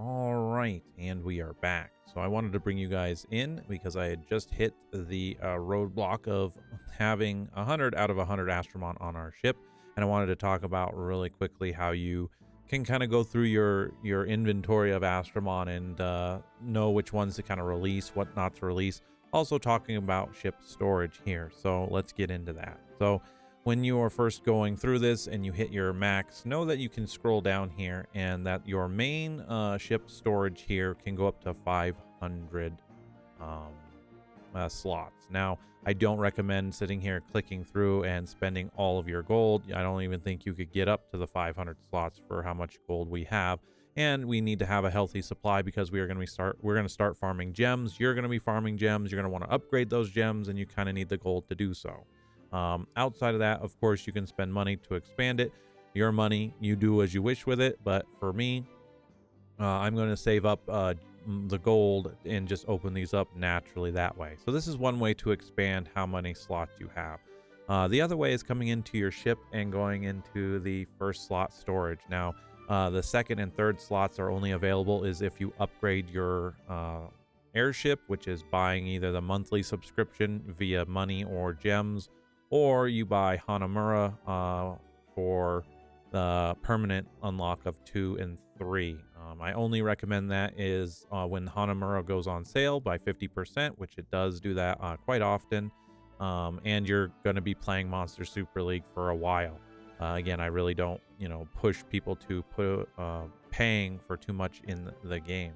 All right, and we are back. So I wanted to bring you guys in because I had just hit the roadblock of having 100 out of 100 Astromon on our ship, and I wanted to talk about really quickly how you can kind of go through your inventory of Astromon and know which ones to kind of release, what not to release. Also talking about ship storage here. So let's get into that. So when you are first going through this and you hit your max, know that you can scroll down here and that your main ship storage here can go up to 500 slots. Now, I don't recommend sitting here clicking through and spending all of your gold. I don't even think you could get up to the 500 slots for how much gold we have. And we need to have a healthy supply because we're going to start farming gems. You're going to be farming gems. You're going to want to upgrade those gems, and you kind of need the gold to do so. Outside of that, of course, you can spend money to expand it. Your money, you do as you wish with it. But for me, I'm going to save up the gold and just open these up naturally that way. So this is one way to expand how many slots you have. The other way is coming into your ship and going into the first slot storage. Now, the second and third slots are only available is if you upgrade your airship, which is buying either the monthly subscription via money or gems, or you buy Hanamura for the permanent unlock of 2 and 3. I only recommend that is when Hanamura goes on sale by 50%, which it does do that quite often, and you're going to be playing Monster Super League for a while. Again, I really don't, push people to put paying for too much in the game.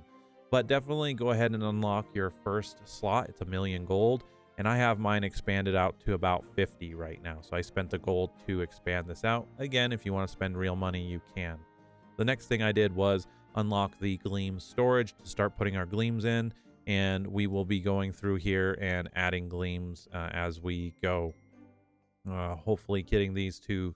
But definitely go ahead and unlock your first slot. It's 1,000,000 gold. And I have mine expanded out to about 50 right now. So I spent the gold to expand this out. Again, if you want to spend real money, you can. The next thing I did was unlock the Gleam storage to start putting our Gleams in. And we will be going through here and adding Gleams as we go. Hopefully getting these to,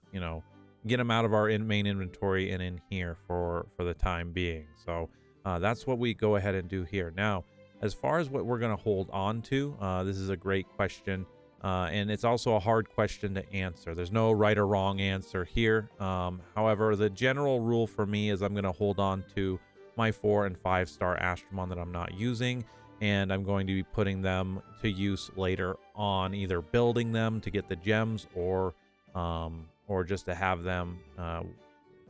get them out of our main inventory and in here for the time being. So that's what we go ahead and do here. Now, as far as what we're going to hold on to, this is a great question, and it's also a hard question to answer. There's no right or wrong answer here. However, the general rule for me is I'm going to hold on to my 4 and 5-star Astromon that I'm not using, and I'm going to be putting them to use later on, either building them to get the gems or just to have them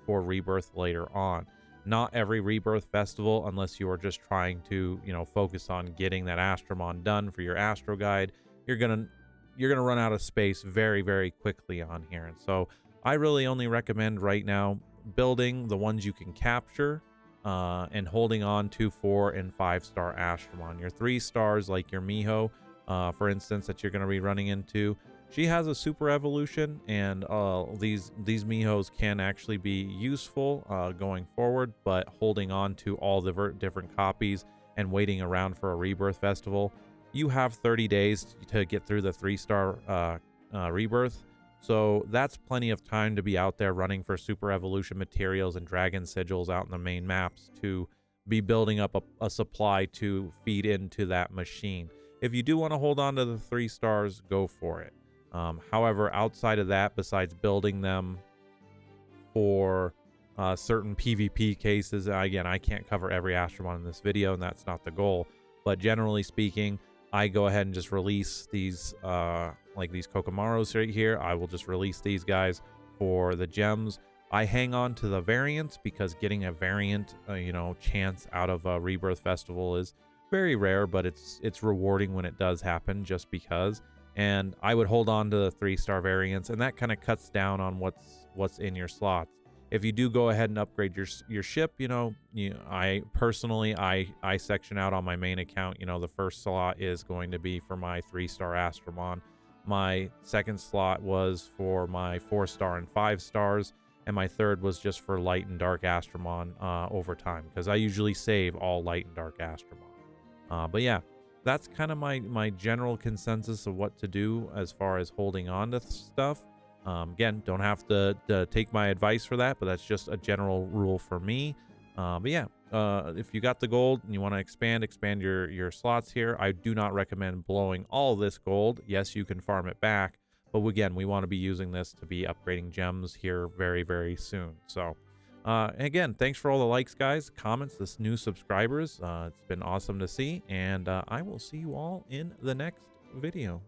for rebirth later on. Not every rebirth festival, unless you are just trying to, focus on getting that Astromon done for your Astro Guide, you're gonna run out of space very, very quickly on here. And so I really only recommend right now building the ones you can capture and holding on to 4 and 5-star Astromon. Your 3 stars, like your Miho, for instance, that you're going to be running into, she has a super evolution, and these Mihos can actually be useful going forward, but holding on to all the different copies and waiting around for a rebirth festival, you have 30 days to get through the 3-star rebirth. So that's plenty of time to be out there running for super evolution materials and dragon sigils out in the main maps to be building up a supply to feed into that machine. If you do want to hold on to the 3 stars, go for it. However, outside of that, besides building them for certain PvP cases, again, I can't cover every Astromon in this video, and that's not the goal. But generally speaking, I go ahead and just release these, like these Kokomaros right here. I will just release these guys for the gems. I hang on to the variants because getting a variant, chance out of a Rebirth Festival is very rare, but it's rewarding when it does happen, just because. And I would hold on to the 3-star variants, and that kind of cuts down on what's in your slots. If you do go ahead and upgrade your ship, I personally section out on my main account. The first slot is going to be for my 3-star Astromon. My second slot was for my 4-star and 5 stars, and my third was just for light and dark Astromon over time, because I usually save all light and dark Astromon. But yeah, that's kind of my general consensus of what to do as far as holding on to stuff. Again, don't have to take my advice for that, but that's just a general rule for me. But yeah, if you got the gold and you want to expand your slots here, I do not recommend blowing all this gold. Yes, you can farm it back, but again, we want to be using this to be upgrading gems here very, very soon. So Again, thanks for all the likes, guys, comments, this new subscribers. It's been awesome to see, and I will see you all in the next video.